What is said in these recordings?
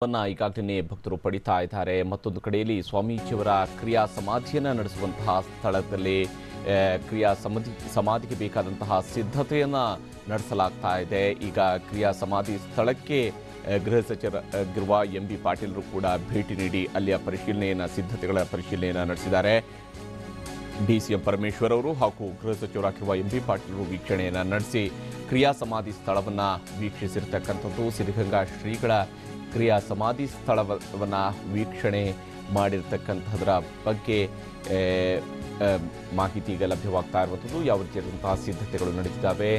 ಈಗಾಗಲೇ ಭಕ್ತರು ಪಡಿತಾ ಇದ್ದಾರೆ. ಮತ್ತೊಂದು ಕಡೆಯಲ್ಲಿ ಸ್ವಾಮೀಜಿಯವರ ಕ್ರಿಯಾ ಸಮಾಧಿಯನ್ನು ನಡೆಸುವಂತಹ ಸ್ಥಳದಲ್ಲಿ ಕ್ರಿಯಾ ಸಮಾಧಿಗೆ ಬೇಕಾದಂತಹ ಸಿದ್ಧತೆಯನ್ನು ನಡೆಸಲಾಗ್ತಾ ಇದೆ. ಈಗ ಕ್ರಿಯಾ ಸಮಾಧಿ ಸ್ಥಳಕ್ಕೆ ಗೃಹ ಸಚಿವರಾಗಿರುವ ಎಂ.ಬಿ. ಪಾಟೀಲರು ಕೂಡ ಭೇಟಿ ನೀಡಿ ಅಲ್ಲಿಯ ಸಿದ್ಧತೆಗಳ ಪರಿಶೀಲನೆಯನ್ನು ನಡೆಸಿದ್ದಾರೆ. ಡಿ.ಸಿ.ಎಂ. ಪರಮೇಶ್ವರ್ ಅವರು ಹಾಗೂ ಗೃಹ ಸಚಿವರಾಗಿರುವ ಎಂ.ಬಿ. ಪಾಟೀಲರು ವೀಕ್ಷಣೆಯನ್ನು ನಡೆಸಿ ಕ್ರಿಯಾ ಸಮಾಧಿ ಸ್ಥಳವನ್ನು ವೀಕ್ಷಿಸಿರ್ತಕ್ಕಂಥದ್ದು. ಸಿದ್ಧಗಂಗಾ ಶ್ರೀಗಳ ಕ್ರಿಯಾ ಸಮಾಧಿ ಸ್ಥಳವನ್ನು ವೀಕ್ಷಣೆ ಮಾಡಿರ್ತಕ್ಕಂಥದ್ರ ಬಗ್ಗೆ ಮಾಹಿತಿ ಈಗ ಲಭ್ಯವಾಗ್ತಾ ಇರುವಂಥದ್ದು. ಯಾವ ರೀತಿಯಾದಂತಹ ಸಿದ್ಧತೆಗಳು ನಡೆದಿದ್ದಾವೆ,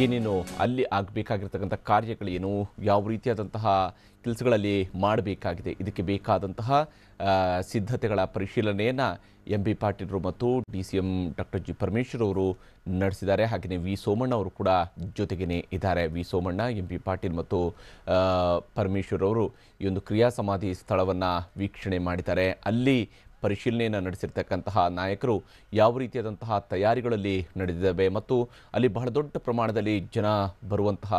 ಏನೇನು ಅಲ್ಲಿ ಆಗಬೇಕಾಗಿರ್ತಕ್ಕಂಥ ಕಾರ್ಯಗಳೇನು, ಯಾವ ರೀತಿಯಾದಂತಹ ಕೆಲಸಗಳಲ್ಲಿ ಮಾಡಬೇಕಾಗಿದೆ, ಇದಕ್ಕೆ ಬೇಕಾದಂತಹ ಸಿದ್ಧತೆಗಳ ಪರಿಶೀಲನೆಯನ್ನು ಎಂ.ಬಿ. ಪಾಟೀಲರು ಮತ್ತು ಡಿ.ಸಿ.ಎಂ. Doctor G. ಪರಮೇಶ್ವರ್ ಅವರು ನಡೆಸಿದ್ದಾರೆ. ಹಾಗೆಯೇ ವಿ. ಸೋಮಣ್ಣ ಅವರು ಕೂಡ ಜೊತೆಗೇ ಇದ್ದಾರೆ. ವಿ. ಸೋಮಣ್ಣ, ಎಂ.ಬಿ. ಪಾಟೀಲ್ ಮತ್ತು ಪರಮೇಶ್ವರ್ ಅವರು ಈ ಒಂದು ಕ್ರಿಯಾ ಸಮಾಧಿ ಸ್ಥಳವನ್ನು ವೀಕ್ಷಣೆ ಮಾಡಿದ್ದಾರೆ. ಅಲ್ಲಿ ಪರಿಶೀಲನೆಯನ್ನು ನಡೆಸಿರ್ತಕ್ಕಂತಹ ನಾಯಕರು ಯಾವ ರೀತಿಯಾದಂತಹ ತಯಾರಿಗಳಲ್ಲಿ ನಡೆದಿದ್ದಾವೆ ಮತ್ತು ಅಲ್ಲಿ ಬಹಳ ದೊಡ್ಡ ಪ್ರಮಾಣದಲ್ಲಿ ಜನ ಬರುವಂತಹ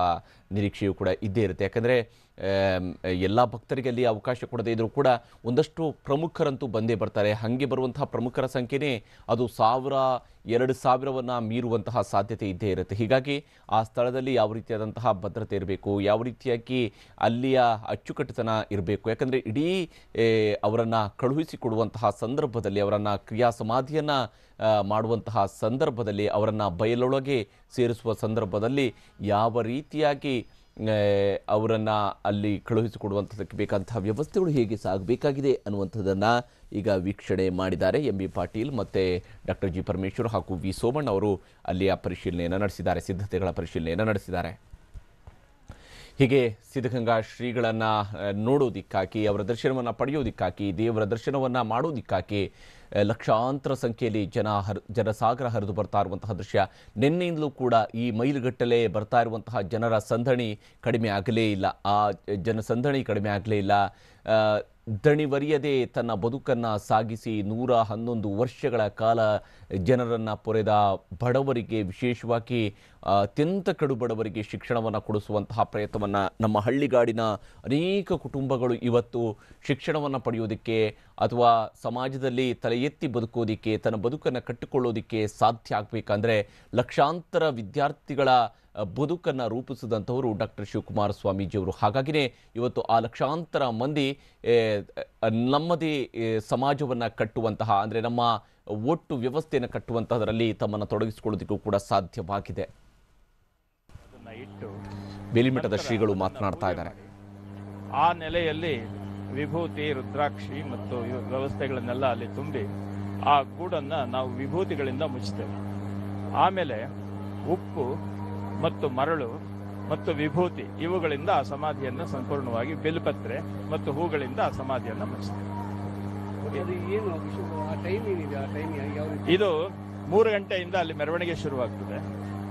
ನಿರೀಕ್ಷೆಯೂ ಕೂಡ ಇದ್ದೇ ಇರುತ್ತೆ. ಯಾಕಂದರೆ ಎಲ್ಲ ಭಕ್ತರಿಗೆ ಅಲ್ಲಿ ಅವಕಾಶ ಕೊಡದೇ ಇದ್ದರೂ ಕೂಡ ಒಂದಷ್ಟು ಪ್ರಮುಖರಂತೂ ಬಂದೇ ಬರ್ತಾರೆ. ಹಾಗೆ ಬರುವಂತಹ ಪ್ರಮುಖರ ಸಂಖ್ಯೆನೇ ಅದು 1000-2000 ಮೀರುವಂತಹ ಸಾಧ್ಯತೆ ಇದ್ದೇ ಇರುತ್ತೆ. ಹೀಗಾಗಿ ಆ ಸ್ಥಳದಲ್ಲಿ ಯಾವ ರೀತಿಯಾದಂತಹ ಭದ್ರತೆ ಇರಬೇಕು, ಯಾವ ರೀತಿಯಾಗಿ ಅಲ್ಲಿಯ ಅಚ್ಚುಕಟ್ಟುತನ ಇರಬೇಕು. ಯಾಕಂದರೆ ಇಡೀ ಅವರನ್ನು ಕಳುಹಿಸಿಕೊಡುವಂತಹ ಸಂದರ್ಭದಲ್ಲಿ, ಅವರನ್ನು ಕ್ರಿಯಾ ಸಮಾಧಿಯನ್ನು ಮಾಡುವಂತಹ ಸಂದರ್ಭದಲ್ಲಿ, ಅವರನ್ನು ಬಯಲೊಳಗೆ ಸೇರಿಸುವ ಸಂದರ್ಭದಲ್ಲಿ ಯಾವ ರೀತಿಯಾಗಿ ಅವರನ್ನು ಅಲ್ಲಿ ಕಳುಹಿಸಿಕೊಡುವಂಥದ್ದಕ್ಕೆ ಬೇಕಾದಂತಹ ವ್ಯವಸ್ಥೆಗಳು ಹೇಗೆ ಸಾಗಬೇಕಾಗಿದೆ ಅನ್ನುವಂಥದ್ದನ್ನು ಈಗ ವೀಕ್ಷಣೆ ಮಾಡಿದ್ದಾರೆ ಎಂ.ಬಿ. ಪಾಟೀಲ್ ಮತ್ತು ಡಾಕ್ಟರ್ ಜಿ. ಪರಮೇಶ್ವರ್ ಹಾಗೂ ವಿ. ಸೋಮಣ್ಣ ಅವರು ಅಲ್ಲಿಯ ಪರಿಶೀಲನೆಯನ್ನು ನಡೆಸಿದ್ದಾರೆ, ಸಿದ್ಧತೆಗಳ ಪರಿಶೀಲನೆಯನ್ನು ನಡೆಸಿದ್ದಾರೆ. ಹೀಗೆ ಸಿದ್ಧಗಂಗಾ ಶ್ರೀಗಳನ್ನು ನೋಡೋದಕ್ಕಾಗಿ, ಅವರ ದರ್ಶನವನ್ನು ಪಡೆಯೋದಕ್ಕಾಗಿ, ದೇವರ ದರ್ಶನವನ್ನು ಮಾಡೋದಕ್ಕಾಗಿ ಲಕ್ಷಾಂತರ ಸಂಖ್ಯೆಯಲ್ಲಿ ಜನಸಾಗರ ಹರಿದು ಬರ್ತಾ ಇರುವಂತಹ ದೃಶ್ಯ. ನಿನ್ನೆಯಿಂದಲೂ ಕೂಡ ಈ ಮೈಲುಗಟ್ಟಲೆ ಬರ್ತಾ ಇರುವಂತಹ ಜನರ ಸಂದಣಿ ಕಡಿಮೆ ಆಗಲೇ ಇಲ್ಲ. ಆ ಜನಸಂದಣಿ ಕಡಿಮೆ ಆಗಲೇ ಇಲ್ಲ. ದಣಿವರಿಯದೆ ತನ್ನ ಬದುಕನ್ನು ಸಾಗಿಸಿ 111 ವರ್ಷಗಳ ಕಾಲ ಜನರನ್ನು ಪೊರೆದ ಬಡವರಿಗೆ, ವಿಶೇಷವಾಗಿ ಅತ್ಯಂತ ಕಡು ಬಡವರಿಗೆ ಶಿಕ್ಷಣವನ್ನು ಕೊಡಿಸುವಂತಹ ಪ್ರಯತ್ನವನ್ನು ನಮ್ಮ ಹಳ್ಳಿಗಾಡಿನ ಅನೇಕ ಕುಟುಂಬಗಳು ಇವತ್ತು ಶಿಕ್ಷಣವನ್ನು ಪಡೆಯೋದಕ್ಕೆ ಅಥವಾ ಸಮಾಜದಲ್ಲಿ ತಲೆ ಎತ್ತಿ ಬದುಕೋದಕ್ಕೆ, ತನ್ನ ಬದುಕನ್ನು ಕಟ್ಟಿಕೊಳ್ಳೋದಕ್ಕೆ ಸಾಧ್ಯ ಆಗಬೇಕಂದ್ರೆ ಲಕ್ಷಾಂತರ ವಿದ್ಯಾರ್ಥಿಗಳ ಬದುಕನ್ನು ರೂಪಿಸಿದಂಥವರು ಡಾಕ್ಟರ್ ಶಿವಕುಮಾರ ಸ್ವಾಮೀಜಿಯವರು. ಹಾಗಾಗಿಯೇ ಇವತ್ತು ಆ ಲಕ್ಷಾಂತರ ಮಂದಿ ನಮ್ಮದೇ ಸಮಾಜವನ್ನು ಕಟ್ಟುವಂತಹ, ಅಂದರೆ ನಮ್ಮ ಒಟ್ಟು ವ್ಯವಸ್ಥೆಯನ್ನು ಕಟ್ಟುವಂತಹದರಲ್ಲಿ ತಮ್ಮನ್ನು ತೊಡಗಿಸಿಕೊಳ್ಳೋದಕ್ಕೂ ಕೂಡ ಸಾಧ್ಯವಾಗಿದೆ. ಬೇಲಿಮಠದ ಶ್ರೀಗಳು ಮಾತನಾಡ್ತಾ ಇದ್ದಾರೆ. ಆ ನೆಲೆಯಲ್ಲಿ ವಿಭೂತಿ, ರುದ್ರಾಕ್ಷಿ ಮತ್ತು ವ್ಯವಸ್ಥೆಗಳನ್ನೆಲ್ಲ ಅಲ್ಲಿ ತುಂಬಿ ಆ ಗೂಡನ್ನು ನಾವು ವಿಭೂತಿಗಳಿಂದ ಮುಚ್ಚುತ್ತೇವೆ. ಆಮೇಲೆ ಉಪ್ಪು ಮತ್ತು ಮರಳು ಮತ್ತು ವಿಭೂತಿ ಇವುಗಳಿಂದ ಆ ಸಮಾಧಿಯನ್ನು ಸಂಪೂರ್ಣವಾಗಿ ಬಿಲ್ಪತ್ರೆ ಮತ್ತು ಹೂಗಳಿಂದ ಆ ಸಮಾಧಿಯನ್ನು ಮುಚ್ಚುತ್ತೇವೆ. ಇದು 3 ಗಂಟೆಯಿಂದ ಅಲ್ಲಿ ಮೆರವಣಿಗೆ ಶುರುವಾಗ್ತದೆ.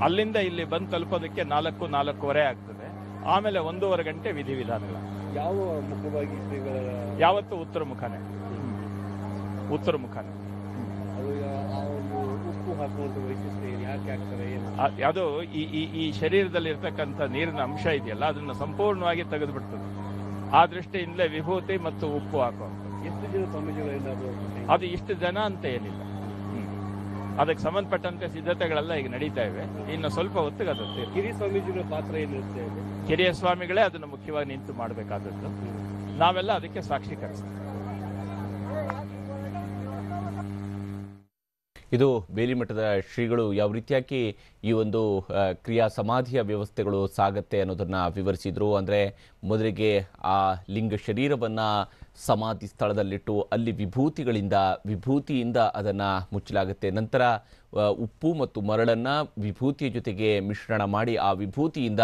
ಅಲ್ಲಿಂದ ಇಲ್ಲಿ ಬಂದು ತಲುಪೋದಕ್ಕೆ 4-4:15 ಆಗ್ತದೆ. ಆಮೇಲೆ 1:30 ಗಂಟೆ ವಿಧಿವಿಧಾನಗಳು. ಯಾವ ಮುಖವಾಗಿ ಯಾವತ್ತು ಉತ್ತರ ಮುಖಾನೆ. ಉಪ್ಪು ಹಾಕುವಂತ ವೈಶಿಷ್ಟ್ಯ ಯಾಕೆ ಆಗ್ತದೆ? ಅದು ಈ ಶರೀರದಲ್ಲಿ ಇರ್ತಕ್ಕಂಥ ನೀರಿನ ಅಂಶ ಇದೆಯಲ್ಲ, ಅದನ್ನ ಸಂಪೂರ್ಣವಾಗಿ ತೆಗೆದುಬಿಡ್ತದೆ. ಆ ದೃಷ್ಟಿಯಿಂದಲೇ ವಿಭೂತಿ ಮತ್ತು ಉಪ್ಪು ಹಾಕುವಂಥದ್ದು. ಎಷ್ಟು ಜನ ಸ್ವಾಮೀಜಿಗಳು? ಅದು ಇಷ್ಟು ಜನ ಅಂತ ಏನಿಲ್ಲ. ಅದಕ್ಕೆ ಸಂಬಂಧಪಟ್ಟಂತೆ ಸಿದ್ಧತೆಗಳೆಲ್ಲ ಈಗ ನಡೀತಾ ಇವೆ. ಇನ್ನು ಸ್ವಲ್ಪ ಹೊತ್ತಿಗೆ ಅದು ಕಿರಿಯ ಸ್ವಾಮೀಜಿಗಳ ಪಾತ್ರ ಏನಿರುತ್ತೆ? ಕಿರಿಯ ಸ್ವಾಮಿಗಳೇ ಅದನ್ನು ಮುಖ್ಯವಾಗಿ ನಿಂತು ಮಾಡಬೇಕಾದದ್ದು. ನಾವೆಲ್ಲ ಅದಕ್ಕೆ ಸಾಕ್ಷೀಕರಿಸ್ತೀವಿ. ಇದು ಬೇಲಿಮಠದ ಶ್ರೀಗಳು ಯಾವ ರೀತಿಯಾಗಿ ಈ ಒಂದು ಕ್ರಿಯಾ ಸಮಾಧಿಯ ವ್ಯವಸ್ಥೆಗಳು ಸಾಗತ್ತೆ ಅನ್ನೋದನ್ನು ವಿವರಿಸಿದರು. ಅಂದರೆ ಮೊದಲಿಗೆ ಆ ಲಿಂಗ ಶರೀರವನ್ನು ಸಮಾಧಿ ಸ್ಥಳದಲ್ಲಿಟ್ಟು ಅಲ್ಲಿ ವಿಭೂತಿಯಿಂದ ಅದನ್ನು ಮುಚ್ಚಲಾಗುತ್ತೆ. ನಂತರ ಉಪ್ಪು ಮತ್ತು ಮರಳನ್ನು ವಿಭೂತಿಯ ಜೊತೆಗೆ ಮಿಶ್ರಣ ಮಾಡಿ ಆ ವಿಭೂತಿಯಿಂದ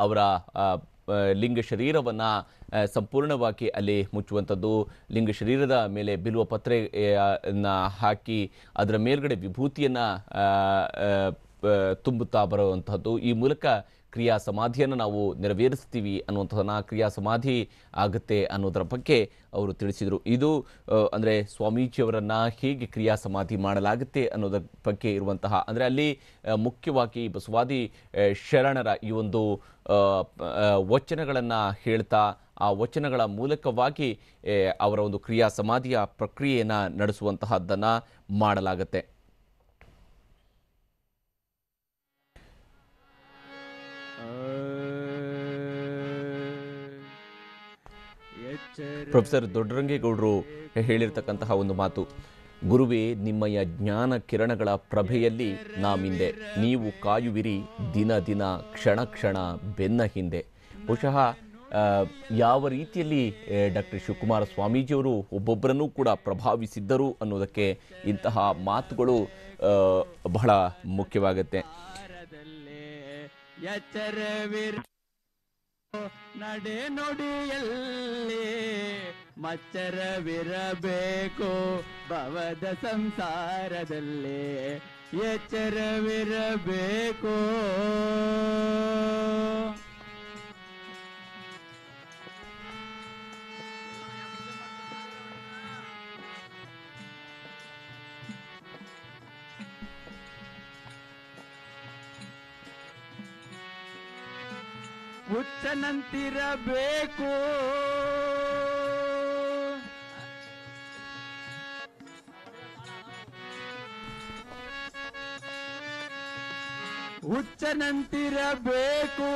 ಅವರ ಲಿಂಗ ಶರೀರವನ್ನು ಸಂಪೂರ್ಣವಾಗಿ ಅಲ್ಲಿ ಮುಚ್ಚುವಂಥದ್ದು. ಲಿಂಗ ಶರೀರದ ಮೇಲೆ ಬಿಲ್ವ ಪತ್ರೆಯನ್ನು ಹಾಕಿ ಅದರ ಮೇಲ್ಗಡೆ ವಿಭೂತಿಯನ್ನು ತುಂಬುತ್ತಾ ಬರುವಂತಹದ್ದು. ಈ ಮೂಲಕ ಕ್ರಿಯಾ ಸಮಾಧಿಯನ್ನು ನಾವು ನೆರವೇರಿಸ್ತೀವಿ ಅನ್ನುವಂಥದ್ದನ್ನು, ಕ್ರಿಯಾ ಸಮಾಧಿ ಆಗುತ್ತೆ ಅನ್ನೋದರ ಬಗ್ಗೆ ಅವರು ತಿಳಿಸಿದರು. ಇದು ಅಂದರೆ ಸ್ವಾಮೀಜಿಯವರನ್ನು ಹೇಗೆ ಕ್ರಿಯಾ ಸಮಾಧಿ ಮಾಡಲಾಗುತ್ತೆ ಅನ್ನೋದರ ಬಗ್ಗೆ ಇರುವಂತಹ, ಅಂದರೆ ಅಲ್ಲಿ ಮುಖ್ಯವಾಗಿ ಬಸವಾದಿ ಶರಣರ ಈ ಒಂದು ವಚನಗಳನ್ನು ಹೇಳ್ತಾ ಆ ವಚನಗಳ ಮೂಲಕವಾಗಿ ಅವರ ಒಂದು ಕ್ರಿಯಾ ಸಮಾಧಿಯ ಪ್ರಕ್ರಿಯೆಯನ್ನು ನಡೆಸುವಂತಹದ್ದನ್ನು ಮಾಡಲಾಗುತ್ತೆ. ಪ್ರೊಫೆಸರ್ ದೊಡ್ಡರಂಗೇಗೌಡರು ಹೇಳಿರ್ತಕ್ಕಂತಹ ಒಂದು ಮಾತು, ಗುರುವೇ ನಿಮ್ಮಯ ಜ್ಞಾನ ಕಿರಣಗಳ ಪ್ರಭೆಯಲ್ಲಿ ನಾಮಿಂದೆ, ನೀವು ಕಾಯುವಿರಿ ದಿನ ದಿನ ಕ್ಷಣ ಕ್ಷಣ ಬೆನ್ನ ಹಿಂದೆ. ಬಹುಶಃ ಯಾವ ರೀತಿಯಲ್ಲಿ ಡಾಕ್ಟರ್ ಶಿವಕುಮಾರ ಸ್ವಾಮೀಜಿಯವರು ಒಬ್ಬೊಬ್ಬರನ್ನೂ ಕೂಡ ಪ್ರಭಾವಿಸಿದ್ದರು ಅನ್ನೋದಕ್ಕೆ ಇಂತಹ ಮಾತುಗಳು ಬಹಳ ಮುಖ್ಯವಾಗುತ್ತೆ. ನಡೆ ನುಡಿಯಲ್ಲಿ ಮಚ್ಚರವಿರಬೇಕು, ಭವದ ಸಂಸಾರದಲ್ಲಿ ಎಚ್ಚರವಿರಬೇಕು. ಹುಚ್ಚನಂತಿರಬೇಕು, ಹುಚ್ಚನಂತಿರಬೇಕು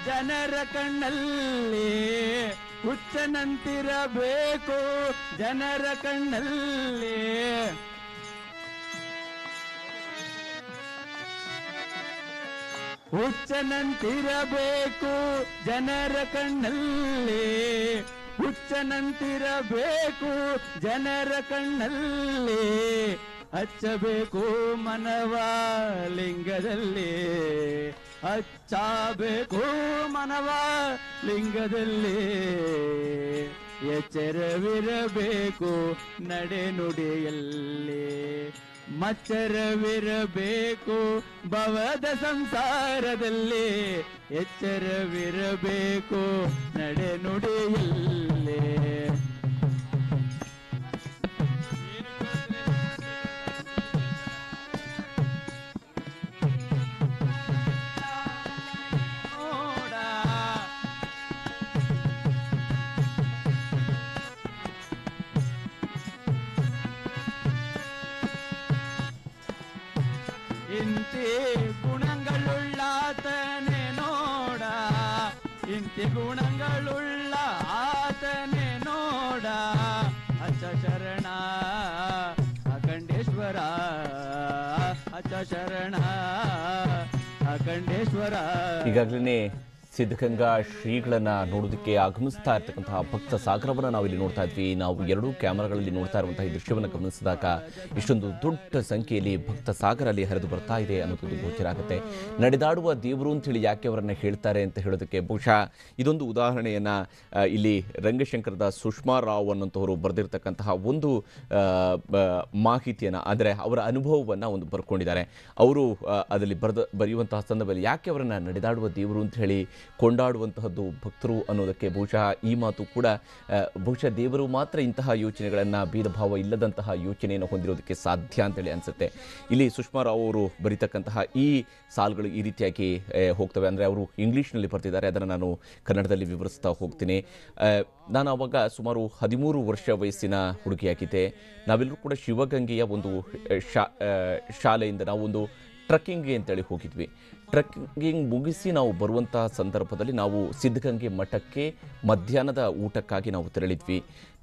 ಜನರ ಕಣ್ಣಲ್ಲಿ, ಹುಚ್ಚನಂತಿರಬೇಕು ಜನರ ಕಣ್ಣಲ್ಲಿ. ಹುಚ್ಚನಂತಿರಬೇಕು ಜನರ ಕಣ್ಣಲ್ಲಿ, ಹುಚ್ಚನಂತಿರಬೇಕು ಜನರ ಕಣ್ಣಲ್ಲಿ. ಹಚ್ಚಬೇಕು ಮನವ ಲಿಂಗದಲ್ಲಿ, ಹಚ್ಚಬೇಕು ಮನವ ಲಿಂಗದಲ್ಲಿ. ಎಚ್ಚರವಿರಬೇಕು ನಡೆ ನುಡಿಯಲ್ಲಿ, ಮಚ್ಚರವಿರಬೇಕು ಭವದ ಸಂಸಾರದಲ್ಲಿ. ಎಚ್ಚರವಿರಬೇಕು ನಡೆ ನುಡಿಯಲ್ಲಿ. ಇಂತಿ ಗುಣಗಳುಳ್ಳಾತನೆ ನೋಡ, ಇಂತಿ ಗುಣಗಳುಳ್ಳ ಆತನೆ ನೋಡ. ಅಚ್ಚ ಶರಣ ಅಖಂಡೇಶ್ವರ, ಅಚ್ಚ ಶರಣ ಅಖಂಡೇಶ್ವರ. ಈಗಾಗಲೇ ಸಿದ್ಧಗಂಗಾ ಶ್ರೀಗಳನ್ನು ನೋಡೋದಕ್ಕೆ ಆಗಮಿಸ್ತಾ ಇರ್ತಕ್ಕಂತಹ ಭಕ್ತ ಸಾಗರವನ್ನು ನಾವು ಇಲ್ಲಿ ನೋಡ್ತಾ ಇದ್ವಿ. ನಾವು ಎರಡೂ ಕ್ಯಾಮರಾಗಳಲ್ಲಿ ನೋಡ್ತಾ ಇರುವಂತಹ ಈ ದೃಶ್ಯವನ್ನು ಗಮನಿಸಿದಾಗ ಇಷ್ಟೊಂದು ದೊಡ್ಡ ಸಂಖ್ಯೆಯಲ್ಲಿ ಭಕ್ತ ಸಾಗರ ಅಲ್ಲಿ ಹರಿದು ಬರ್ತಾ ಇದೆ ಅನ್ನೋದು ಗೋಚರ ಆಗುತ್ತೆ. ನಡೆದಾಡುವ ದೇವರು ಅಂತೇಳಿ ಯಾಕೆ ಅವರನ್ನು ಹೇಳ್ತಾರೆ ಅಂತ ಹೇಳೋದಕ್ಕೆ ಬಹುಶಃ ಇದೊಂದು ಉದಾಹರಣೆಯನ್ನು ಇಲ್ಲಿ ರಂಗಶಂಕರದ ಸುಷ್ಮಾ ರಾವ್ ಅನ್ನೋಂಥವರು ಬರೆದಿರ್ತಕ್ಕಂತಹ ಒಂದು ಮಾಹಿತಿಯನ್ನು, ಅಂದರೆ ಅವರ ಅನುಭವವನ್ನು ಒಂದು ಬರ್ಕೊಂಡಿದ್ದಾರೆ. ಅವರು ಅದರಲ್ಲಿ ಬರೆಯುವಂತಹ ಸಂದರ್ಭದಲ್ಲಿ ಯಾಕೆ ಅವರನ್ನು ನಡೆದಾಡುವ ದೇವರು ಅಂತ ಹೇಳಿ ಕೊಂಡಾಡುವಂತಹದ್ದು ಭಕ್ತರು ಅನ್ನೋದಕ್ಕೆ ಬಹುಶಃ ಈ ಮಾತು ಕೂಡ ಬಹುಶಃ ದೇವರು ಮಾತ್ರ ಇಂತಹ ಯೋಚನೆಗಳನ್ನು, ಭೇದ ಭಾವ ಇಲ್ಲದಂತಹ ಯೋಚನೆಯನ್ನು ಹೊಂದಿರೋದಕ್ಕೆ ಸಾಧ್ಯ ಅಂತೇಳಿ ಅನಿಸುತ್ತೆ. ಇಲ್ಲಿ ಸುಷ್ಮಾ ರಾವ್ ಅವರು ಬರೀತಕ್ಕಂತಹ ಈ ಸಾಲುಗಳು ಈ ರೀತಿಯಾಗಿ ಹೋಗ್ತವೆ. ಅಂದರೆ ಅವರು ಇಂಗ್ಲೀಷ್ನಲ್ಲಿ ಬರ್ತಿದ್ದಾರೆ, ಅದನ್ನು ನಾನು ಕನ್ನಡದಲ್ಲಿ ವಿವರಿಸ್ತಾ ಹೋಗ್ತೀನಿ. ನಾನು ಆವಾಗ ಸುಮಾರು 13 ವರ್ಷ ವಯಸ್ಸಿನ ಹುಡುಗಿಯಾಗಿದ್ದೆ. ನಾವೆಲ್ಲರೂ ಕೂಡ ಶಿವಗಂಗೆಯ ಒಂದು ಶಾಲೆಯಿಂದ ನಾವು ಒಂದು ಟ್ರಕ್ಕಿಂಗ್ಗೆ ಅಂತೇಳಿ ಹೋಗಿದ್ವಿ. ಟ್ರಕ್ಕಿಂಗ್ ಮುಗಿಸಿ ನಾವು ಬರುವಂತಹ ಸಂದರ್ಭದಲ್ಲಿ ನಾವು ಸಿದ್ಧಗಂಗೆ ಮಠಕ್ಕೆ ಮಧ್ಯಾಹ್ನದ ಊಟಕ್ಕಾಗಿ ನಾವು ತೆರಳಿದ್ವಿ.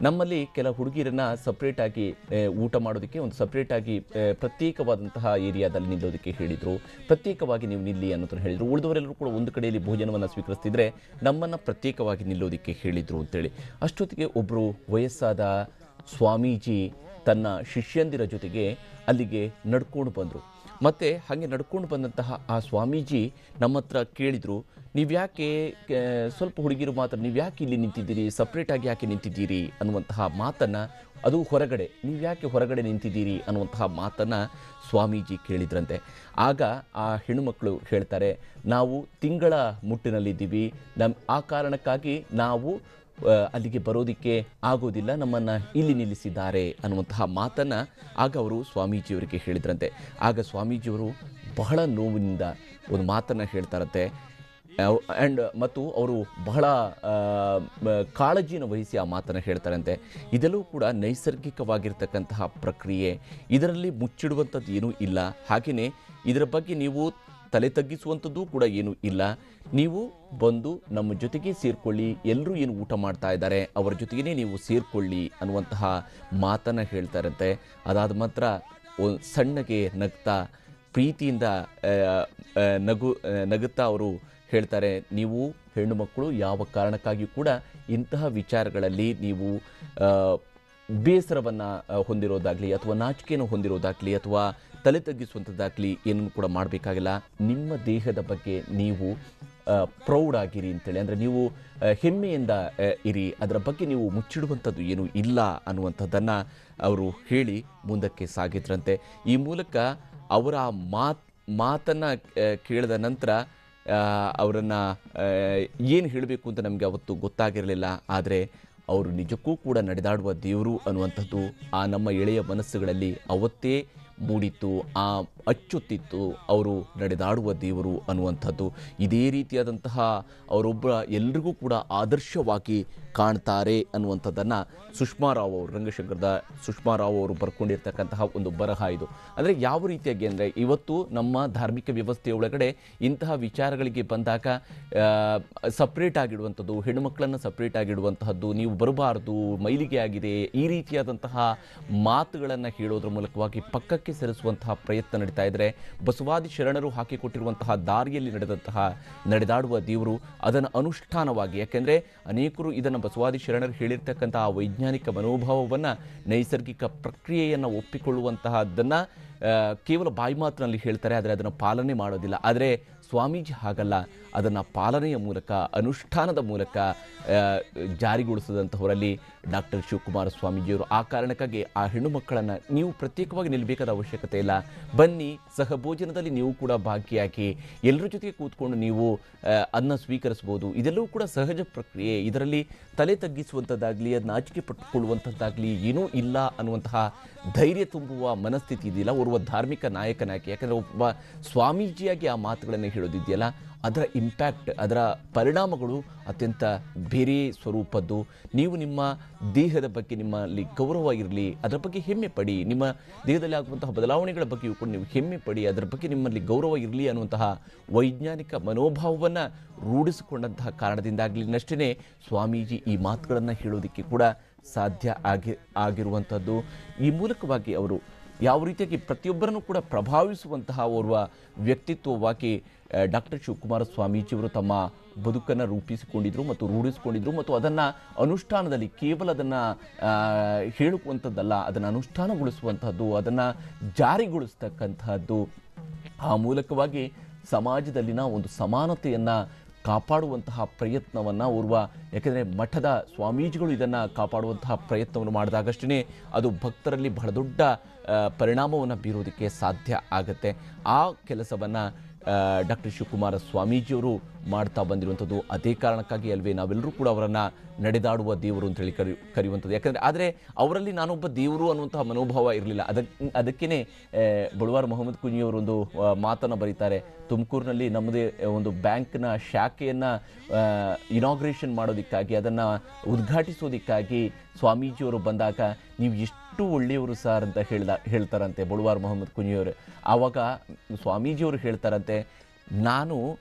ನಮ್ಮಲ್ಲಿ ಕೆಲ ಹುಡುಗಿಯರನ್ನು ಸಪ್ರೇಟಾಗಿ ಊಟ ಮಾಡೋದಕ್ಕೆ ಒಂದು ಸಪ್ರೇಟಾಗಿ ಪ್ರತ್ಯೇಕವಾದಂತಹ ಏರಿಯಾದಲ್ಲಿ ನಿಲ್ಲೋದಕ್ಕೆ ಹೇಳಿದರು. ಪ್ರತ್ಯೇಕವಾಗಿ ನೀವು ನಿಲ್ಲಿ ಅನ್ನೋದನ್ನು ಹೇಳಿದರು. ಉಳಿದವರೆಲ್ಲರೂ ಕೂಡ ಒಂದು ಕಡೆಯಲ್ಲಿ ಭೋಜನವನ್ನು ಸ್ವೀಕರಿಸ್ತಿದ್ರೆ ನಮ್ಮನ್ನು ಪ್ರತ್ಯೇಕವಾಗಿ ನಿಲ್ಲೋದಕ್ಕೆ ಹೇಳಿದರು ಅಂತೇಳಿ. ಅಷ್ಟೊತ್ತಿಗೆ ಒಬ್ಬರು ವಯಸ್ಸಾದ ಸ್ವಾಮೀಜಿ ತನ್ನ ಶಿಷ್ಯಂದಿರ ಜೊತೆಗೆ ಅಲ್ಲಿಗೆ ನಡ್ಕೊಂಡು ಬಂದರು. ಮತ್ತು ಹಾಗೆ ನಡ್ಕೊಂಡು ಬಂದಂತಹ ಆ ಸ್ವಾಮೀಜಿ ನಮ್ಮ ಹತ್ರ ಕೇಳಿದರು, ನೀವು ಯಾಕೆ ಸ್ವಲ್ಪ ಹುಡುಗಿರು ಮಾತ್ರ ನೀವು ಯಾಕೆ ಇಲ್ಲಿ ನಿಂತಿದ್ದೀರಿ, ಸಪ್ರೇಟಾಗಿ ಯಾಕೆ ನಿಂತಿದ್ದೀರಿ ಅನ್ನುವಂತಹ ಮಾತನ್ನು, ಅದು ಹೊರಗಡೆ ನೀವು ಯಾಕೆ ಹೊರಗಡೆ ನಿಂತಿದ್ದೀರಿ ಅನ್ನುವಂತಹ ಮಾತನ್ನು ಸ್ವಾಮೀಜಿ ಕೇಳಿದ್ರಂತೆ. ಆಗ ಆ ಹೆಣ್ಣುಮಕ್ಕಳು ಹೇಳ್ತಾರೆ, ನಾವು ತಿಂಗಳ ಮುಟ್ಟಿನಲ್ಲಿದ್ದೀವಿ, ಆ ಕಾರಣಕ್ಕಾಗಿ ನಾವು ಅಲ್ಲಿಗೆ ಬರೋದಕ್ಕೆ ಆಗೋದಿಲ್ಲ, ನಮ್ಮನ್ನು ಇಲ್ಲಿ ನಿಲ್ಲಿಸಿದ್ದಾರೆ ಅನ್ನುವಂತಹ ಮಾತನ್ನು ಆಗ ಅವರು ಸ್ವಾಮೀಜಿಯವರಿಗೆ ಹೇಳಿದ್ರಂತೆ. ಆಗ ಸ್ವಾಮೀಜಿಯವರು ಬಹಳ ನೋವಿನಿಂದ ಒಂದು ಮಾತನ್ನು ಹೇಳ್ತಾರಂತೆ, ಮತ್ತು ಅವರು ಬಹಳ ಕಾಳಜಿಯನ್ನು ವಹಿಸಿ ಆ ಮಾತನ್ನು ಹೇಳ್ತಾರಂತೆ. ಇದೆಲ್ಲವೂ ಕೂಡ ನೈಸರ್ಗಿಕವಾಗಿರ್ತಕ್ಕಂತಹ ಪ್ರಕ್ರಿಯೆ, ಇದರಲ್ಲಿ ಮುಚ್ಚಿಡುವಂಥದ್ದು ಏನೂ ಇಲ್ಲ. ಹಾಗೆಯೇ ಇದರ ಬಗ್ಗೆ ನೀವು ತಲೆ ತಗ್ಗಿಸುವಂಥದ್ದು ಕೂಡ ಏನೂ ಇಲ್ಲ. ನೀವು ಬಂದು ನಮ್ಮ ಜೊತೆಗೆ ಸೇರಿಕೊಳ್ಳಿ, ಎಲ್ಲರೂ ಏನು ಊಟ ಮಾಡ್ತಾ ಇದ್ದಾರೆ ಅವರ ಜೊತೆಗೇ ನೀವು ಸೇರಿಕೊಳ್ಳಿ ಅನ್ನುವಂತಹ ಮಾತನ್ನು ಹೇಳ್ತಾರಂತೆ. ಅದಾದ ಮಾತ್ರ ಸಣ್ಣಗೆ ನಗ್ತಾ ಪ್ರೀತಿಯಿಂದ ನಗುತ್ತಾ ಅವರು ಹೇಳ್ತಾರೆ, ನೀವು ಹೆಣ್ಣು ಮಕ್ಕಳು ಯಾವ ಕಾರಣಕ್ಕಾಗಿಯೂ ಕೂಡ ಇಂತಹ ವಿಚಾರಗಳಲ್ಲಿ ನೀವು ಬೇಸರವನ್ನು ಹೊಂದಿರೋದಾಗಲಿ ಅಥವಾ ನಾಚಿಕೆಯನ್ನು ಹೊಂದಿರೋದಾಗಲಿ ಅಥವಾ ತಲೆ ತಗ್ಗಿಸುವಂಥದ್ದಾಗಲಿ ಏನನ್ನು ಕೂಡ ಮಾಡಬೇಕಾಗಿಲ್ಲ. ನಿಮ್ಮ ದೇಹದ ಬಗ್ಗೆ ನೀವು ಪ್ರೌಡ್ ಆಗಿರಿ ಅಂತೇಳಿ, ಅಂದರೆ ನೀವು ಹೆಮ್ಮೆಯಿಂದ ಇರಿ, ಅದರ ಬಗ್ಗೆ ನೀವು ಮುಚ್ಚಿಡುವಂಥದ್ದು ಏನೂ ಇಲ್ಲ ಅನ್ನುವಂಥದ್ದನ್ನು ಅವರು ಹೇಳಿ ಮುಂದಕ್ಕೆ ಸಾಗಿದ್ರಂತೆ. ಈ ಮೂಲಕ ಅವರ ಮಾತನ್ನು ಕೇಳಿದ ನಂತರ ಅವರನ್ನು ಏನು ಹೇಳಬೇಕು ಅಂತ ನಮಗೆ ಅವತ್ತು ಗೊತ್ತಾಗಿರಲಿಲ್ಲ. ಆದರೆ ಅವರು ನಿಜಕ್ಕೂ ಕೂಡ ನಡೆದಾಡುವ ದೇವರು ಅನ್ನುವಂಥದ್ದು ಆ ನಮ್ಮ ಎಳೆಯ ಮನಸ್ಸುಗಳಲ್ಲಿ ಅವತ್ತೇ ಮೂಡಿತ್ತು, ಅಚ್ಚೊತ್ತಿತ್ತು. ಅವರು ನಡೆದಾಡುವ ದೇವರು ಅನ್ನುವಂಥದ್ದು ಇದೇ ರೀತಿಯಾದಂತಹ ಅವರೊಬ್ಬರ ಎಲ್ರಿಗೂ ಕೂಡ ಆದರ್ಶವಾಗಿ ಕಾಣ್ತಾರೆ ಅನ್ನುವಂಥದ್ದನ್ನು ಸುಷ್ಮಾ ರಾವ್ ಅವರು, ರಂಗಶಂಕರದ ಸುಷ್ಮಾ ರಾವ್ ಅವರು ಬರ್ಕೊಂಡಿರ್ತಕ್ಕಂತಹ ಒಂದು ಬರಹ ಇದು. ಅಂದರೆ ಯಾವ ರೀತಿಯಾಗಿ ಅಂದರೆ ಇವತ್ತು ನಮ್ಮ ಧಾರ್ಮಿಕ ವ್ಯವಸ್ಥೆಯ ಒಳಗಡೆ ಇಂತಹ ವಿಚಾರಗಳಿಗೆ ಬಂದಾಗ ಸಪ್ರೇಟ್ ಆಗಿಡುವಂಥದ್ದು, ಹೆಣ್ಣುಮಕ್ಕಳನ್ನು ಸಪ್ರೇಟ್ ಆಗಿಡುವಂತಹದ್ದು, ನೀವು ಬರಬಾರ್ದು, ಮೈಲಿಗೆ ಆಗಿದೆ, ಈ ರೀತಿಯಾದಂತಹ ಮಾತುಗಳನ್ನು ಹೇಳೋದ್ರ ಮೂಲಕವಾಗಿ ಪಕ್ಕಕ್ಕೆ ಸರಿಸುವಂತಹ ಪ್ರಯತ್ನ ನಡೀತಾ ಇದ್ದರೆ, ಬಸವಾದಿ ಶರಣರು ಹಾಕಿಕೊಟ್ಟಿರುವಂತಹ ದಾರಿಯಲ್ಲಿ ನಡೆದಾಡುವ ದೇವರು ಅದನ್ನು ಅನುಷ್ಠಾನವಾಗಿ, ಯಾಕೆಂದರೆ ಅನೇಕರು ಇದನ್ನು ಬಸವಾದಿ ಶರಣರು ಹೇಳಿರ್ತಕ್ಕಂತಹ ವೈಜ್ಞಾನಿಕ ಮನೋಭಾವವನ್ನು, ನೈಸರ್ಗಿಕ ಪ್ರಕ್ರಿಯೆಯನ್ನು ಒಪ್ಪಿಕೊಳ್ಳುವಂತಹದ್ದನ್ನು ಕೇವಲ ಬಾಯಿ ಮಾತಿನಲ್ಲಿ ಹೇಳ್ತಾರೆ, ಆದರೆ ಅದನ್ನು ಪಾಲನೆ ಮಾಡೋದಿಲ್ಲ. ಆದರೆ ಸ್ವಾಮೀಜಿ ಹಾಗಲ್ಲ, ಅದನ್ನು ಪಾಲನೆಯ ಮೂಲಕ, ಅನುಷ್ಠಾನದ ಮೂಲಕ ಜಾರಿಗೊಳಿಸಿದಂಥವರಲ್ಲಿ ಡಾಕ್ಟರ್ ಶಿವಕುಮಾರ ಸ್ವಾಮೀಜಿಯವರು. ಆ ಕಾರಣಕ್ಕಾಗಿ ಆ ಹೆಣ್ಣು ಮಕ್ಕಳನ್ನು ನೀವು ಪ್ರತ್ಯೇಕವಾಗಿ ನಿಲ್ಲಬೇಕಾದ ಅವಶ್ಯಕತೆ ಇಲ್ಲ, ಬನ್ನಿ ಸಹಭೋಜನದಲ್ಲಿ ನೀವು ಕೂಡ ಭಾಗಿಯಾಗಿ ಎಲ್ಲರ ಜೊತೆಗೆ ಕೂತ್ಕೊಂಡು ನೀವು ಅನ್ನ ಸ್ವೀಕರಿಸ್ಬೋದು. ಇದೆಲ್ಲವೂ ಕೂಡ ಸಹಜ ಪ್ರಕ್ರಿಯೆ, ಇದರಲ್ಲಿ ತಲೆ ತಗ್ಗಿಸುವಂಥದ್ದಾಗಲಿ ಅದನ್ನ ನಾಚಿಕೆ ಪಟ್ಟುಕೊಳ್ಳುವಂಥದ್ದಾಗಲಿ ಏನೂ ಇಲ್ಲ ಅನ್ನುವಂತಹ ಧೈರ್ಯ ತುಂಬುವ ಮನಸ್ಥಿತಿ ಇದೆಯಲ್ಲ ಓರ್ವ ಧಾರ್ಮಿಕ ನಾಯಕನಾಗಿ. ಯಾಕಂದರೆ ಒಬ್ಬ ಸ್ವಾಮೀಜಿಯಾಗಿ ಆ ಮಾತುಗಳನ್ನು ಹೇಳೋದಿದೆಯಲ್ಲ, ಅದರ ಇಂಪ್ಯಾಕ್ಟ್, ಅದರ ಪರಿಣಾಮಗಳು ಅತ್ಯಂತ ಬೇರೆ ಸ್ವರೂಪದ್ದು. ನೀವು ನಿಮ್ಮ ದೇಹದ ಬಗ್ಗೆ ನಿಮ್ಮಲ್ಲಿ ಗೌರವ ಇರಲಿ, ಅದರ ಬಗ್ಗೆ ಹೆಮ್ಮೆ ಪಡಿ, ನಿಮ್ಮ ದೇಹದಲ್ಲಿ ಆಗುವಂತಹ ಬದಲಾವಣೆಗಳ ಬಗ್ಗೆಯೂ ಕೂಡ ನೀವು ಹೆಮ್ಮೆ ಪಡಿ, ಅದರ ಬಗ್ಗೆ ನಿಮ್ಮಲ್ಲಿ ಗೌರವ ಇರಲಿ ಅನ್ನುವಂತಹ ವೈಜ್ಞಾನಿಕ ಮನೋಭಾವವನ್ನು ರೂಢಿಸಿಕೊಂಡಂತಹ ಕಾರಣದಿಂದಾಗಲಿನಷ್ಟೇ ಸ್ವಾಮೀಜಿ ಈ ಮಾತುಗಳನ್ನು ಹೇಳೋದಕ್ಕೆ ಕೂಡ ಸಾಧ್ಯ ಆಗಿರುವಂಥದ್ದು. ಈ ಮೂಲಕವಾಗಿ ಅವರು ಯಾವ ರೀತಿಯಾಗಿ ಪ್ರತಿಯೊಬ್ಬರನ್ನು ಕೂಡ ಪ್ರಭಾವಿಸುವಂತಹ ಓರ್ವ ವ್ಯಕ್ತಿತ್ವವಾಗಿ ಡಾಕ್ಟರ್ ಶಿವಕುಮಾರ ಸ್ವಾಮೀಜಿಯವರು ತಮ್ಮ ಬದುಕನ್ನು ರೂಪಿಸಿಕೊಂಡಿದ್ರು ಮತ್ತು ರೂಢಿಸಿಕೊಂಡಿದ್ರು ಮತ್ತು ಅದನ್ನು ಅನುಷ್ಠಾನದಲ್ಲಿ ಕೇವಲ ಅದನ್ನು ಹೇಳುವಂಥದ್ದಲ್ಲ, ಅದನ್ನು ಅನುಷ್ಠಾನಗೊಳಿಸುವಂತಹದ್ದು, ಅದನ್ನು ಜಾರಿಗೊಳಿಸ್ತಕ್ಕಂತಹದ್ದು. ಆ ಮೂಲಕವಾಗಿ ಸಮಾಜದಲ್ಲಿನ ಒಂದು ಸಮಾನತೆಯನ್ನು ಕಾಪಾಡುವಂತಹ ಪ್ರಯತ್ನವನ್ನು ಯಾಕೆಂದರೆ ಮಠದ ಸ್ವಾಮೀಜಿಗಳು ಇದನ್ನು ಕಾಪಾಡುವಂತಹ ಪ್ರಯತ್ನವನ್ನು ಮಾಡಿದಾಗಷ್ಟೇ ಅದು ಭಕ್ತರಲ್ಲಿ ಬಹಳ ದೊಡ್ಡ ಪರಿಣಾಮವನ್ನು ಬೀರೋದಕ್ಕೆ ಸಾಧ್ಯ ಆಗುತ್ತೆ. ಆ ಕೆಲಸವನ್ನು ಡಾಕ್ಟರ್ ಶಿವಕುಮಾರ ಸ್ವಾಮೀಜಿಯವರು ಮಾಡ್ತಾ ಬಂದಿರುವಂಥದ್ದು. ಅದೇ ಕಾರಣಕ್ಕಾಗಿ ಅಲ್ವೇ ನಾವೆಲ್ಲರೂ ಕೂಡ ಅವರನ್ನು ನಡೆದಾಡುವ ದೇವರು ಅಂತೇಳಿ ಕರೆಯುವಂಥದ್ದು. ಯಾಕಂದರೆ ಆದರೆ ಅವರಲ್ಲಿ ನಾನೊಬ್ಬ ದೇವರು ಅನ್ನುವಂತಹ ಮನೋಭಾವ ಇರಲಿಲ್ಲ. ಅದಕ್ಕೇ ಬಳುವಾರ್ ಮೊಹಮ್ಮದ್ ಕುಂಜಿಯವರೊಂದು ಮಾತನ್ನು ಬರೀತಾರೆ, ತುಮಕೂರಿನಲ್ಲಿ ನಮ್ಮದೇ ಒಂದು ಬ್ಯಾಂಕ್ನ ಶಾಖೆಯನ್ನು ಇನಾಗ್ರೇಷನ್ ಮಾಡೋದಕ್ಕಾಗಿ, ಅದನ್ನು ಉದ್ಘಾಟಿಸೋದಕ್ಕಾಗಿ ಸ್ವಾಮೀಜಿಯವರು ಬಂದಾಗ ನೀವು ಎಷ್ಟು ಒಳ್ಳೆಯವರು ಸರ್ ಅಂತ ಹೇಳ್ತಾರಂತೆ ಬಳುವಾರ್ ಮೊಹಮ್ಮದ್ ಕುಂಜಿಯವರು. ಆವಾಗ ಸ್ವಾಮೀಜಿಯವರು ಹೇಳ್ತಾರಂತೆ, ನಾನು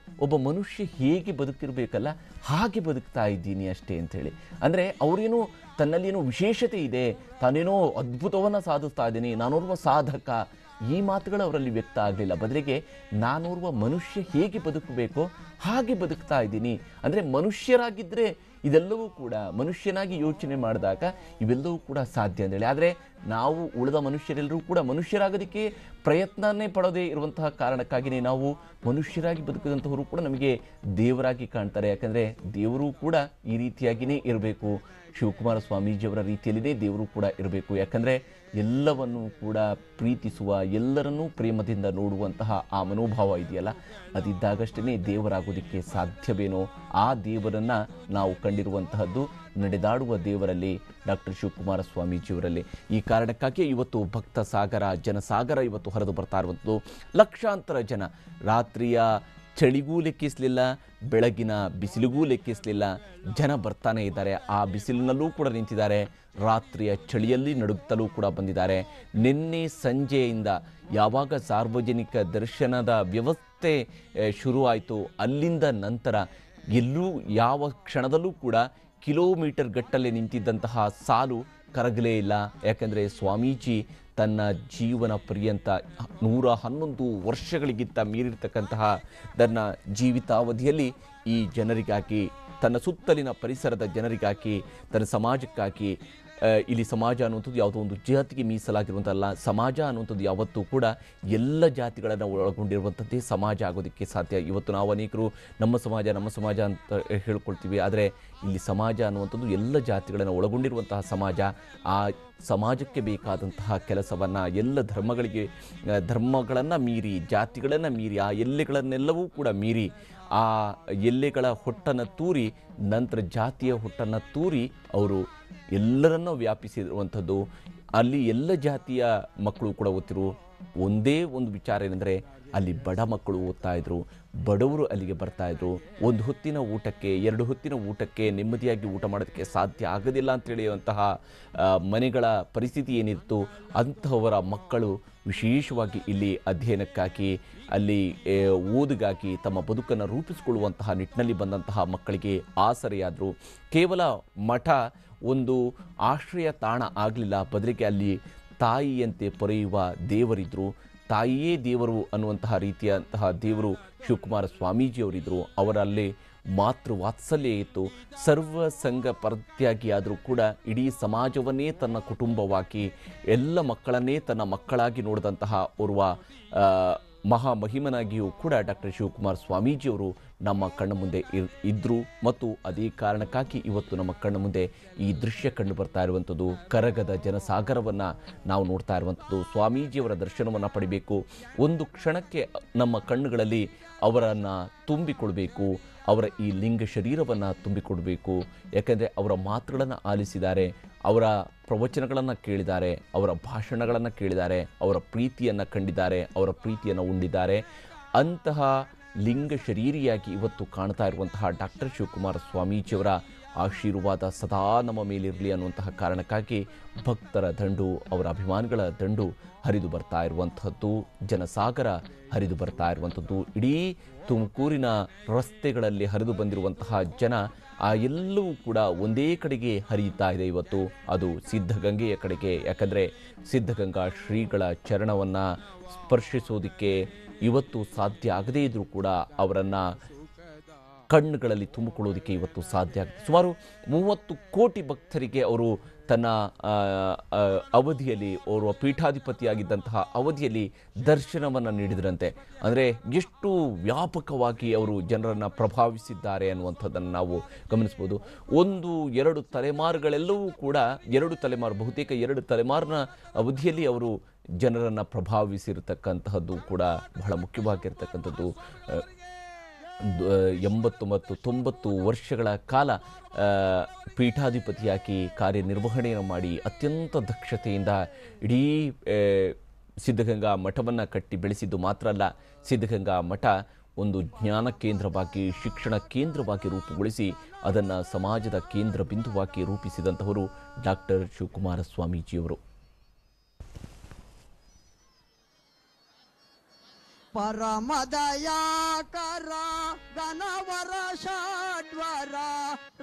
ಒಬ್ಬ ಮನುಷ್ಯ ಹೇಗೆ ಬದುಕಿರಬೇಕಲ್ಲ ಹಾಗೆ ಬದುಕ್ತಾ ಇದ್ದೀನಿ ಅಷ್ಟೇ ಅಂಥೇಳಿ. ಅಂದರೆ ಅವರೇನೋ ತನ್ನಲ್ಲೇನೋ ವಿಶೇಷತೆ ಇದೆ, ತಾನೇನೋ ಅದ್ಭುತವನ್ನು ಸಾಧಿಸ್ತಾ ಇದ್ದೀನಿ, ನಾನೋರ್ವ ಸಾಧಕ, ಈ ಮಾತುಗಳು ಅವರಲ್ಲಿ ವ್ಯಕ್ತ ಆಗಲಿಲ್ಲ. ಬದಲಿಗೆ ನಾನೋರ್ವ ಮನುಷ್ಯ ಹೇಗೆ ಬದುಕಬೇಕೋ ಹಾಗೆ ಬದುಕ್ತಾ ಇದ್ದೀನಿ. ಅಂದರೆ ಮನುಷ್ಯರಾಗಿದ್ದರೆ ಇದೆಲ್ಲವೂ ಕೂಡ, ಮನುಷ್ಯನಾಗಿ ಯೋಚನೆ ಮಾಡಿದಾಗ ಇವೆಲ್ಲವೂ ಕೂಡ ಸಾಧ್ಯ ಅಂತೇಳಿ. ಆದರೆ ನಾವು ಉಳಿದ ಮನುಷ್ಯರೆಲ್ಲರೂ ಕೂಡ ಮನುಷ್ಯರಾಗೋದಕ್ಕೆ ಪ್ರಯತ್ನನೇ ಪಡೋದೇ ಇರುವಂತಹ ಕಾರಣಕ್ಕಾಗಿಯೇ ನಾವು ಮನುಷ್ಯರಾಗಿ ಬದುಕಿದಂಥವರು ಕೂಡ ನಮಗೆ ದೇವರಾಗಿ ಕಾಣ್ತಾರೆ. ಯಾಕಂದರೆ ದೇವರು ಕೂಡ ಈ ರೀತಿಯಾಗಿಯೇ ಇರಬೇಕು, ಶಿವಕುಮಾರ ಸ್ವಾಮೀಜಿಯವರ ರೀತಿಯಲ್ಲಿಯೇ ದೇವರು ಕೂಡ ಇರಬೇಕು. ಯಾಕಂದರೆ ಎಲ್ಲವನ್ನೂ ಕೂಡ ಪ್ರೀತಿಸುವ, ಎಲ್ಲರನ್ನೂ ಪ್ರೇಮದಿಂದ ನೋಡುವಂತಹ ಆ ಮನೋಭಾವ ಇದೆಯಲ್ಲ, ಅದಿದ್ದಾಗಷ್ಟೇ ದೇವರಾಗೋದಕ್ಕೆ ಸಾಧ್ಯವೇನೋ. ಆ ದೇವರನ್ನು ನಾವು ಕಂಡಿರುವಂತಹದ್ದು ನಡೆದಾಡುವ ದೇವರಲ್ಲಿ, ಡಾಕ್ಟರ್ ಶಿವಕುಮಾರ ಸ್ವಾಮೀಜಿಯವರಲ್ಲಿ. ಈ ಕಾರಣಕ್ಕಾಗಿ ಇವತ್ತು ಭಕ್ತ ಸಾಗರ, ಜನಸಾಗರ ಇವತ್ತು ಹರಿದು ಬರ್ತಾ ಇರುವಂಥದ್ದು. ಲಕ್ಷಾಂತರ ಜನ ರಾತ್ರಿಯ ಚಳಿಗೂ ಲೆಕ್ಕಿಸಲಿಲ್ಲ, ಬೆಳಗಿನ ಬಿಸಿಲಿಗೂ ಲೆಕ್ಕಿಸಲಿಲ್ಲ. ಜನ ಬರ್ತಾನೆ ಇದ್ದಾರೆ, ಆ ಬಿಸಿಲಿನಲ್ಲೂ ಕೂಡ ನಿಂತಿದ್ದಾರೆ, ರಾತ್ರಿಯ ಚಳಿಯಲ್ಲಿ ನಡುಗುತ್ತಲೂ ಕೂಡ ಬಂದಿದ್ದಾರೆ. ನಿನ್ನೆ ಸಂಜೆಯಿಂದ ಯಾವಾಗ ಸಾರ್ವಜನಿಕ ದರ್ಶನದ ವ್ಯವಸ್ಥೆ ಶುರುವಾಯಿತು, ಅಲ್ಲಿಂದ ನಂತರ ಎಲ್ಲೂ ಯಾವ ಕ್ಷಣದಲ್ಲೂ ಕೂಡ ಕಿಲೋಮೀಟರ್ ಗಟ್ಟಲೆ ನಿಂತಿದ್ದಂತಹ ಸಾಲು ಕರಗಲೇ ಇಲ್ಲ. ಯಾಕೆಂದರೆ ಸ್ವಾಮೀಜಿ ತನ್ನ ಜೀವನ ಪರ್ಯಂತ 111 ವರ್ಷಗಳಿಗಿಂತ ಮೀರಿರ್ತಕ್ಕಂತಹ ತನ್ನ ಜೀವಿತಾವಧಿಯಲ್ಲಿ ಈ ಜನರಿಗಾಗಿ, ತನ್ನ ಸುತ್ತಲಿನ ಪರಿಸರದ ಜನರಿಗಾಗಿ, ತನ್ನ ಸಮಾಜಕ್ಕಾಗಿ, ಇಲ್ಲಿ ಸಮಾಜ ಅನ್ನುವಂಥದ್ದು ಯಾವುದೋ ಒಂದು ಜಾತಿಗೆ ಮೀಸಲಾಗಿರುವಂಥಲ್ಲ, ಸಮಾಜ ಅನ್ನುವಂಥದ್ದು ಯಾವತ್ತೂ ಕೂಡ ಎಲ್ಲ ಜಾತಿಗಳನ್ನು ಒಳಗೊಂಡಿರುವಂಥದ್ದೇ ಸಮಾಜ ಆಗೋದಕ್ಕೆ ಸಾಧ್ಯ. ಇವತ್ತು ನಾವು ಅನೇಕರು ನಮ್ಮ ಸಮಾಜ ಅಂತ ಹೇಳ್ಕೊಳ್ತೀವಿ, ಆದರೆ ಇಲ್ಲಿ ಸಮಾಜ ಅನ್ನುವಂಥದ್ದು ಎಲ್ಲ ಜಾತಿಗಳನ್ನು ಒಳಗೊಂಡಿರುವಂತಹ ಸಮಾಜ. ಆ ಸಮಾಜಕ್ಕೆ ಬೇಕಾದಂತಹ ಕೆಲಸವನ್ನು ಎಲ್ಲ ಧರ್ಮಗಳನ್ನು ಮೀರಿ, ಜಾತಿಗಳನ್ನು ಮೀರಿ, ಆ ಎಲ್ಲೆಗಳನ್ನೆಲ್ಲವೂ ಕೂಡ ಮೀರಿ, ಆ ಎಲ್ಲೆಗಳ ಹೊಟ್ಟನ್ನು ತೂರಿ, ನಂತರ ಜಾತಿಯ ಹೊಟ್ಟನ್ನು ತೂರಿ ಅವರು ಎಲ್ಲರನ್ನೂ ವ್ಯಾಪಿಸಿರುವಂಥದ್ದು. ಅಲ್ಲಿ ಎಲ್ಲ ಜಾತಿಯ ಮಕ್ಕಳು ಕೂಡ ಓದ್ತಿರು. ಒಂದೇ ಒಂದು ವಿಚಾರ ಏನೆಂದರೆ, ಅಲ್ಲಿ ಬಡ ಮಕ್ಕಳು ಓದ್ತಾ ಇದ್ರು, ಬಡವರು ಅಲ್ಲಿಗೆ ಬರ್ತಾಯಿದ್ರು. ಒಂದು ಹೊತ್ತಿನ ಊಟಕ್ಕೆ, 2 ಹೊತ್ತಿನ ಊಟಕ್ಕೆ ನೆಮ್ಮದಿಯಾಗಿ ಊಟ ಮಾಡೋದಕ್ಕೆ ಸಾಧ್ಯ ಆಗೋದಿಲ್ಲ ಅಂತೇಳಿಯುವಂತಹ ಮನೆಗಳ ಪರಿಸ್ಥಿತಿ ಏನಿತ್ತು, ಅಂತಹವರ ಮಕ್ಕಳು ವಿಶೇಷವಾಗಿ ಇಲ್ಲಿ ಅಧ್ಯಯನಕ್ಕಾಗಿ, ಅಲ್ಲಿ ಓದಿಗಾಗಿ, ತಮ್ಮ ಬದುಕನ್ನು ರೂಪಿಸಿಕೊಳ್ಳುವಂತಹ ನಿಟ್ಟಿನಲ್ಲಿ ಬಂದಂತಹ ಮಕ್ಕಳಿಗೆ ಆಸರೆಯಾದರು. ಕೇವಲ ಮಠ ಒಂದು ಆಶ್ರಯ ತಾಣ ಆಗಲಿಲ್ಲ, ಬದಲಿಗೆ ಅಲ್ಲಿ ತಾಯಿಯಂತೆ ಪೊರೆಯುವ ದೇವರಿದ್ದರು. ತಾಯಿಯೇ ದೇವರು ಅನ್ನುವಂತಹ ರೀತಿಯಂತಹ ದೇವರು ಶಿವಕುಮಾರ ಸ್ವಾಮೀಜಿಯವರಿದ್ದರು. ಅವರಲ್ಲಿ ಮಾತೃ ವಾತ್ಸಲ್ಯ ಇತ್ತು. ಸರ್ವ ಸಂಘ ಪರತ್ಯಾಗಿ ಆದರೂ ಕೂಡ ಇಡೀ ಸಮಾಜವನ್ನೇ ತನ್ನ ಕುಟುಂಬವಾಗಿ, ಎಲ್ಲ ಮಕ್ಕಳನ್ನೇ ತನ್ನ ಮಕ್ಕಳಾಗಿ ನೋಡಿದಂತಹ ಓರ್ವ ಮಹಾಮಹಿಮನಾಗಿಯೂ ಕೂಡ ಡಾಕ್ಟರ್ ಶಿವಕುಮಾರ ಸ್ವಾಮೀಜಿಯವರು ನಮ್ಮ ಕಣ್ಣ ಮುಂದೆ ಇದ್ದರು. ಮತ್ತು ಅದೇ ಕಾರಣಕ್ಕಾಗಿ ಇವತ್ತು ನಮ್ಮ ಕಣ್ಣ ಮುಂದೆ ಈ ದೃಶ್ಯ ಕಂಡು ಬರ್ತಾ ಇರುವಂಥದ್ದು. ಕರಗದ ಜನಸಾಗರವನ್ನು ನಾವು ನೋಡ್ತಾ ಇರುವಂಥದ್ದು. ಸ್ವಾಮೀಜಿಯವರ ದರ್ಶನವನ್ನು ಪಡಿಬೇಕು, ಒಂದು ಕ್ಷಣಕ್ಕೆ ನಮ್ಮ ಕಣ್ಣುಗಳಲ್ಲಿ ಅವರನ್ನು ತುಂಬಿಕೊಳ್ಬೇಕು, ಅವರ ಈ ಲಿಂಗ ಶರೀರವನ್ನು ತುಂಬಿಕೊಡಬೇಕು. ಯಾಕೆಂದರೆ ಅವರ ಮಾತುಗಳನ್ನು ಆಲಿಸಿದ್ದಾರೆ, ಅವರ ಪ್ರವಚನಗಳನ್ನು ಕೇಳಿದ್ದಾರೆ, ಅವರ ಭಾಷಣಗಳನ್ನು ಕೇಳಿದ್ದಾರೆ, ಅವರ ಪ್ರೀತಿಯನ್ನು ಕಂಡಿದ್ದಾರೆ, ಅವರ ಪ್ರೀತಿಯನ್ನು ಉಂಡಿದ್ದಾರೆ. ಅಂತಹ ಲಿಂಗ ಶರೀರಿಯಾಗಿ ಇವತ್ತು ಕಾಣ್ತಾ ಇರುವಂತಹ ಡಾಕ್ಟರ್ ಶಿವಕುಮಾರ ಸ್ವಾಮೀಜಿಯವರ ಆಶೀರ್ವಾದ ಸದಾ ನಮ್ಮ ಮೇಲಿರಲಿ ಅನ್ನುವಂತಹ ಕಾರಣಕ್ಕಾಗಿ ಭಕ್ತರ ದಂಡು, ಅವರ ಅಭಿಮಾನಿಗಳ ದಂಡು ಹರಿದು ಬರ್ತಾ ಇರುವಂಥದ್ದು, ಜನಸಾಗರ ಹರಿದು ಬರ್ತಾ ಇರುವಂಥದ್ದು. ಇಡೀ ತುಮಕೂರಿನ ರಸ್ತೆಗಳಲ್ಲಿ ಹರಿದು ಬಂದಿರುವಂತಹ ಜನ ಆ ಎಲ್ಲವೂ ಕೂಡ ಒಂದೇ ಕಡೆಗೆ ಹರಿಯುತ್ತಾ ಇದೆ ಇವತ್ತು, ಅದು ಸಿದ್ಧಗಂಗೆಯ ಕಡೆಗೆ. ಯಾಕಂದರೆ ಸಿದ್ಧಗಂಗಾ ಶ್ರೀಗಳ ಚರಣವನ್ನು ಸ್ಪರ್ಶಿಸೋದಕ್ಕೆ ಇವತ್ತು ಸಾಧ್ಯ ಆಗದೇ ಇದ್ದರೂ ಕೂಡ ಅವರನ್ನು ಕಣ್ಣುಗಳಲ್ಲಿ ತುಂಬಿಕೊಳ್ಳೋದಕ್ಕೆ ಇವತ್ತು ಸಾಧ್ಯ ಆಗುತ್ತೆ. ಸುಮಾರು 30 ಕೋಟಿ ಭಕ್ತರಿಗೆ ಅವರು ತನ್ನ ಅವಧಿಯಲ್ಲಿ, ಅವರು ಪೀಠಾಧಿಪತಿಯಾಗಿದ್ದಂತಹ ಅವಧಿಯಲ್ಲಿ ದರ್ಶನವನ್ನು ನೀಡಿದ್ರಂತೆ. ಅಂದರೆ ಎಷ್ಟು ವ್ಯಾಪಕವಾಗಿ ಅವರು ಜನರನ್ನು ಪ್ರಭಾವಿಸಿದ್ದಾರೆ ಅನ್ನುವಂಥದ್ದನ್ನು ನಾವು ಗಮನಿಸ್ಬೋದು. 1-2 ತಲೆಮಾರುಗಳೆಲ್ಲವೂ ಕೂಡ, 2 ತಲೆಮಾರು, ಬಹುತೇಕ 2 ತಲೆಮಾರಿನ ಅವಧಿಯಲ್ಲಿ ಅವರು ಜನರನ್ನು ಪ್ರಭಾವಿಸಿರತಕ್ಕಂತಹದ್ದು ಕೂಡ ಬಹಳ ಮುಖ್ಯವಾಗಿರ್ತಕ್ಕಂಥದ್ದು. 89-90 ವರ್ಷಗಳ ಕಾಲ ಪೀಠಾಧಿಪತಿಯಾಗಿ ಕಾರ್ಯನಿರ್ವಹಣೆಯನ್ನು ಮಾಡಿ ಅತ್ಯಂತ ದಕ್ಷತೆಯಿಂದ ಇಡೀ ಸಿದ್ಧಗಂಗಾ ಮಠವನ್ನು ಕಟ್ಟಿ ಬೆಳೆಸಿದ್ದು ಮಾತ್ರ ಅಲ್ಲ, ಸಿದ್ಧಗಂಗಾ ಮಠ ಒಂದು ಜ್ಞಾನ ಕೇಂದ್ರವಾಗಿ, ಶಿಕ್ಷಣ ಕೇಂದ್ರವಾಗಿ ರೂಪುಗೊಳಿಸಿ ಅದನ್ನು ಸಮಾಜದ ಕೇಂದ್ರ ಬಿಂದುವಾಗಿ ರೂಪಿಸಿದಂಥವರು ಡಾಕ್ಟರ್ ಶಿವಕುಮಾರ ಸ್ವಾಮೀಜಿಯವರು. ಪರಮದಯಾಕರ ಗಣವರ ಷಡ್ವರ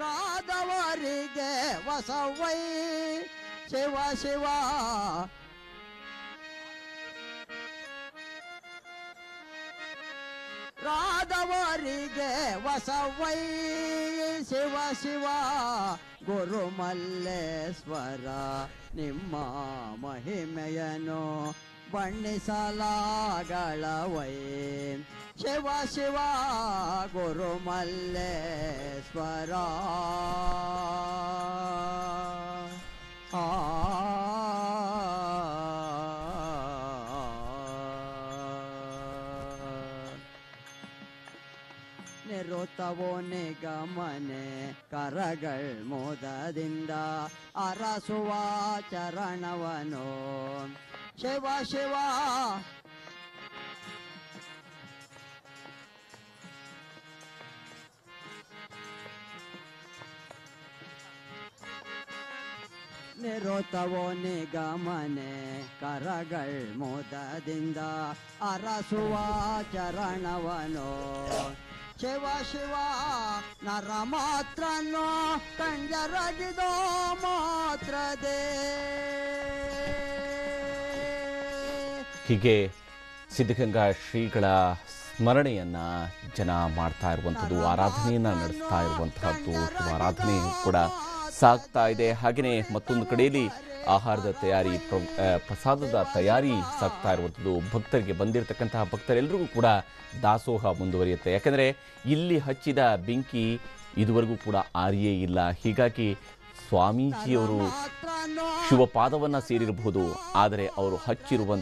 ರಾಧವರಿಗೆ ವಸವೈ ಶಿವ ಶಿವ ರಾಧವರಿಗೆ ವಸವೈ ಶಿವ ಶಿವ ಗುರು ಮಲ್ಲೇಶ್ವರ ನಿಮ್ಮ ಮಹಿಮೆಯನು ಬಣ್ಣಿಸಲಾಗಳವೈ ಶಿವ ಶಿವ ಗುರು ಮಲ್ಲೇಶ್ವರ ನಿರುತ್ತವೋ ನಿಗಮನೆ ಕರಗಳ್ ಮೋದದಿಂದ ಅರಸುವ ಚರಣವನು ಶಿವ ಶಿವ ನಿರುತವೋ ನಿಗಮನೆ ಕರಗಳ್ ಮೋದದಿಂದ ಅರಸುವ ಚರಣವನು ಶಿವ ಶಿವ ನರ ಮಾತ್ರನೋ ಕಂಜರಗಿದೋ ಮಾತ್ರದೇ. ಹೀಗೆ ಸಿದ್ಧಗಂಗಾ ಶ್ರೀಗಳ ಸ್ಮರಣೆಯನ್ನ ಜನ ಮಾಡ್ತಾ ಇರುವಂಥದ್ದು, ಆರಾಧನೆಯನ್ನ ನಡೆಸ್ತಾ ಇರುವಂತಹದ್ದು, ಆರಾಧನೆ ಕೂಡ ಸಾಗ್ತಾ ಇದೆ. ಹಾಗೆಯೇ ಮತ್ತೊಂದು ಕಡೆಯಲ್ಲಿ ಆಹಾರದ ತಯಾರಿ, ಪ್ರಸಾದದ ತಯಾರಿ ಸಾಗ್ತಾ ಇರುವಂಥದ್ದು. ಭಕ್ತರಿಗೆ ಬಂದಿರತಕ್ಕಂತಹ ಭಕ್ತರೆಲ್ಲರಿಗೂ ಕೂಡ ದಾಸೋಹ ಮುಂದುವರಿಯುತ್ತೆ. ಯಾಕಂದರೆ ಇಲ್ಲಿ ಹಚ್ಚಿದ ಬೆಂಕಿ ಇದುವರೆಗೂ ಕೂಡ ಆರಿಯೇ ಇಲ್ಲ. ಹೀಗಾಗಿ ಸ್ವಾಮೀಜಿಯವರು ಶಿವಪಾದವನ್ನು ಸೇರಿರಬಹುದು, ಆದರೆ ಅವರು ಹಚ್ಚಿರುವಂಥ